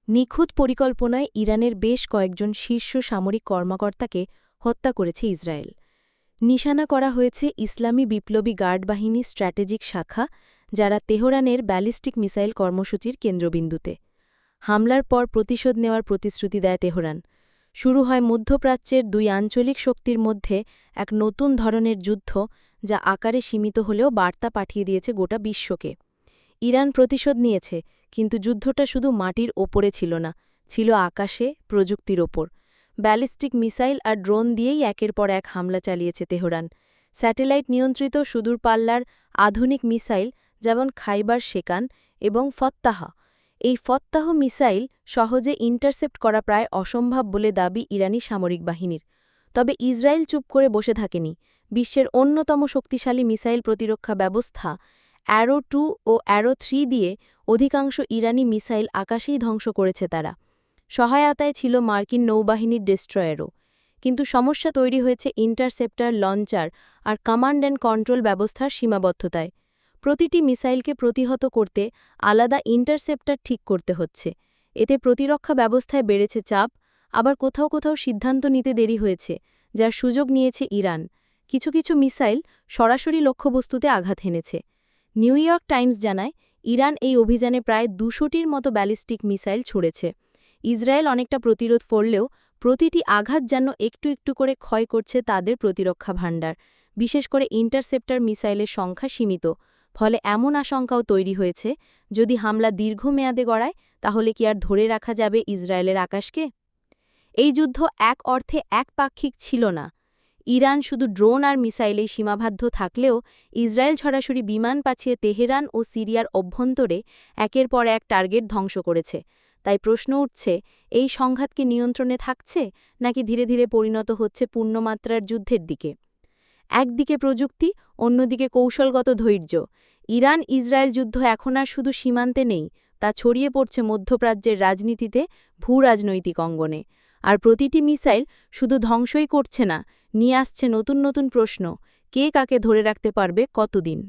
নিখুঁত পরিকল্পনায় ইরানের বেশ কয়েকজন শীর্ষ সামরিক কর্মকর্তাকে হত্যা করেছে ইসরায়েল। নিশানা করা হয়েছে ইসলামী বিপ্লবী গার্ড বাহিনীর স্ট্র্যাটেজিক শাখা, যারা তেহরানের ব্যালিস্টিক মিসাইল কর্মসূচির কেন্দ্রবিন্দুতে। হামলার পর প্রতিশোধ নেওয়ার প্রতিশ্রুতি দেয় তেহরান। শুরু হয় মধ্যপ্রাচ্যের দুই আঞ্চলিক শক্তির মধ্যে এক নতুন ধরনের যুদ্ধ, যা আকারে সীমিত হলেও বার্তা পাঠিয়ে দিয়েছে গোটা বিশ্বকে। ইরান প্রতিশোধ নিয়েছে, কিন্তু যুদ্ধটা শুধু মাটির ওপরে ছিল না, ছিল আকাশে, প্রযুক্তির ওপর। ব্যালিস্টিক মিসাইল আর ড্রোন দিয়েই একের পর এক হামলা চালিয়েছে তেহরান। স্যাটেলাইট নিয়ন্ত্রিত সুদূর পাল্লার আধুনিক মিসাইল, যেমন খাইবার শেকান এবং ফত্তাহ। এই ফত্তাহ মিসাইল সহজে ইন্টারসেপ্ট করা প্রায় অসম্ভব বলে দাবি ইরানি সামরিক বাহিনীর। তবে ইসরায়েল চুপ করে বসে থাকেনি। বিশ্বের অন্যতম শক্তিশালী মিসাইল প্রতিরক্ষা ব্যবস্থা অ্যারো 2 ও অ্যারো 3 দিয়ে অধিকাংশ ইরানি মিসাইল আকাশেই ধ্বংস করেছে তারা। সহায়তায় ছিল মার্কিন নৌবাহিনীর ডেস্ট্রয়ারও। কিন্তু সমস্যা তৈরি হয়েছে ইন্টারসেপ্টর, লঞ্চার আর কমান্ড অ্যান্ড কন্ট্রোল ব্যবস্থার সীমাবদ্ধতায়। প্রতিটি মিসাইলকে প্রতিহত করতে আলাদা ইন্টারসেপ্টর ঠিক করতে হচ্ছে। এতে প্রতিরক্ষা ব্যবস্থায় বেড়েছে চাপ, আবার কোথাও কোথাও সিদ্ধান্ত নিতে দেরি হয়েছে, যার সুযোগ নিয়েছে ইরান। কিছু কিছু মিসাইল সরাসরি লক্ষ্যবস্তুতে আঘাত হেনেছে। নিউ ইয়র্ক টাইমস জানায়, ইরান এই অভিযানে প্রায় ২০০টির মতো ব্যালিস্টিক মিসাইল ছুড়েছে। ইসরায়েল অনেকটা প্রতিরোধ করলেও প্রতিটি আঘাত যেন একটু একটু করে ক্ষয় করছে তাদের প্রতিরক্ষা ভাণ্ডার। বিশেষ করে ইন্টারসেপ্টর মিসাইলের সংখ্যা সীমিত। ফলে এমন আশঙ্কাও তৈরি হয়েছে, যদি হামলা দীর্ঘমেয়াদে গড়ায়, তাহলে কি আর ধরে রাখা যাবে ইসরায়েলের আকাশকে? এই যুদ্ধ এক অর্থে একপাক্ষিক ছিল না। ইরান শুধু ড্রোন আর মিসাইলেই সীমাবদ্ধ থাকলেও ইসরায়েল সরাসরি বিমান পাঠিয়ে তেহরান ও সিরিয়ার অভ্যন্তরে একের পর এক টার্গেট ধ্বংস করেছে। তাই প্রশ্ন উঠছে, এই সংঘাত কি নিয়ন্ত্রণে থাকছে, নাকি ধীরে ধীরে পরিণত হচ্ছে পূর্ণমাত্রার যুদ্ধের দিকে? একদিকে প্রযুক্তি, অন্যদিকে কৌশলগত ধৈর্য। ইরান ইসরায়েল যুদ্ধ এখন আর শুধু সীমান্তে নেই, তা ছড়িয়ে পড়ছে মধ্যপ্রাচ্যের রাজনীতিতে, ভূরাজনৈতিক অঙ্গনে। আর প্রতিটি মিসাইল শুধু ধ্বংসই করছে না, নিয়ে আসছে নতুন নতুন প্রশ্ন। কে কাকে ধরে রাখতে পারবে কতদিন?